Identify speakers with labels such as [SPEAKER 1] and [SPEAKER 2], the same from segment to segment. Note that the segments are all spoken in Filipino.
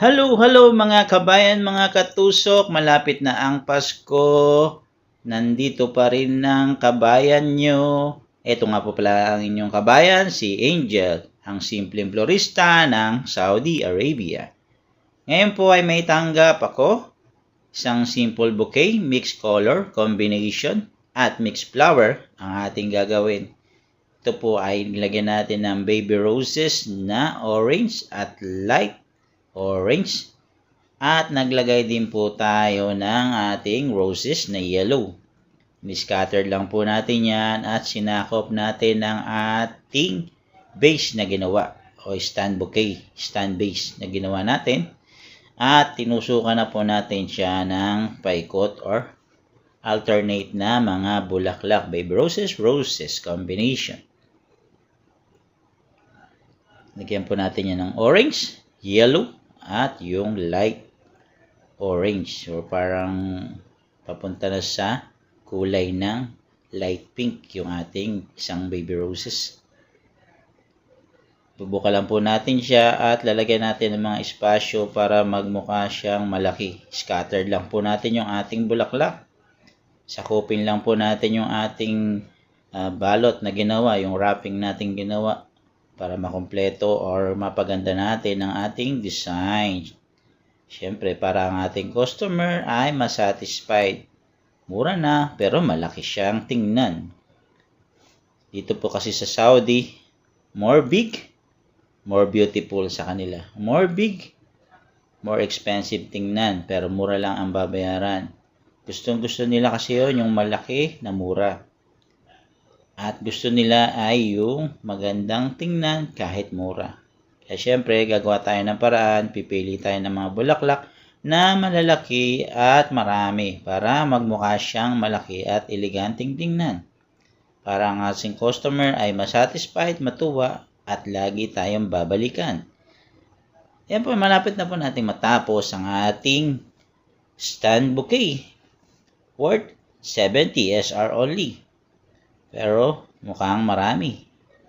[SPEAKER 1] Hello mga kabayan, mga katusok, malapit na ang Pasko. Nandito pa rin ng kabayan nyo. Ito nga po pala ang inyong kabayan, si Angel, ang simpleng florista ng Saudi Arabia. Ngayon po ay may tanggap ako, isang simple bouquet, mixed color combination at mixed flower ang ating gagawin. Ito po ay nilagyan natin ng baby roses na orange at light orange. At naglagay din po tayo ng ating roses na yellow. Ni-scatter lang po natin yan at sinakop natin ng ating base na ginawa o stand bouquet, stand base na ginawa natin. At tinusukan na po natin siya ng paikot or alternate na mga bulaklak, baby roses, roses combination. Lagyan po natin yan ng orange, yellow, at yung light orange or parang papunta na sa kulay ng light pink yung ating isang baby roses. Bubuka lang po natin siya at lalagyan natin ng mga espasyo para magmukha siyang malaki. Scattered lang po natin yung ating bulaklak. Sakupin lang po natin yung ating balot na ginawa, yung wrapping natin ginawa, para makumpleto or mapaganda natin ang ating design. Siyempre, para ang ating customer ay masatisfied. Mura na, pero malaki siyang tingnan. Dito po kasi sa Saudi, more big, more beautiful sa kanila. More big, more expensive tingnan, pero mura lang ang babayaran. Gustong-gusto nila kasi yun, yung malaki na mura. At gusto nila ay yung magandang tingnan kahit mura. Kaya syempre, gagawa tayo ng paraan, pipili tayo ng mga bulaklak na malalaki at marami para magmukha siyang malaki at eleganteng tingnan. Para ang ating customer ay masatisfied, matuwa at lagi tayong babalikan. Yan po, malapit na po natin matapos ang ating stand bouquet worth 70 SR only. Pero mukhang marami.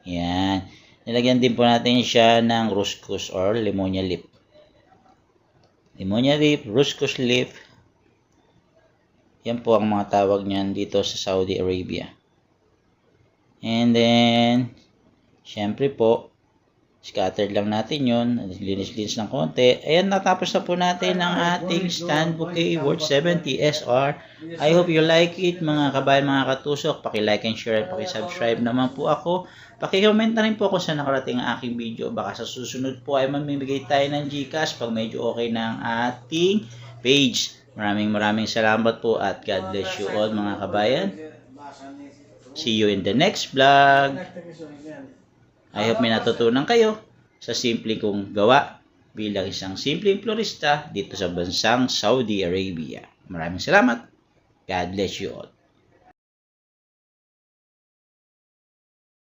[SPEAKER 1] Yan. Nilagyan din po natin siya ng ruscus or limonia leaf. Limonia leaf, ruscus leaf. Yan po ang mga tawag niyan dito sa Saudi Arabia. And then, syempre po, scattered lang natin yun. Linis-linis ng konti. Ayan, natapos na po natin ang ating stand bouquet worth 70 SR. I hope you like it, mga kabayan, mga katusok. Paki-like and share at paki-subscribe naman po ako. Paki-comment na rin po kung saan nakarating ang aking video. Baka sa susunod po ay mamimigay tayo ng GCash pag medyo okay na ang ating page. Maraming salamat po at God bless you all, mga kabayan. See you in the next vlog. I hope may natutunan kayo sa simple kong gawa bilang isang simpleng florista dito sa bansang Saudi Arabia. Maraming salamat. God bless you all.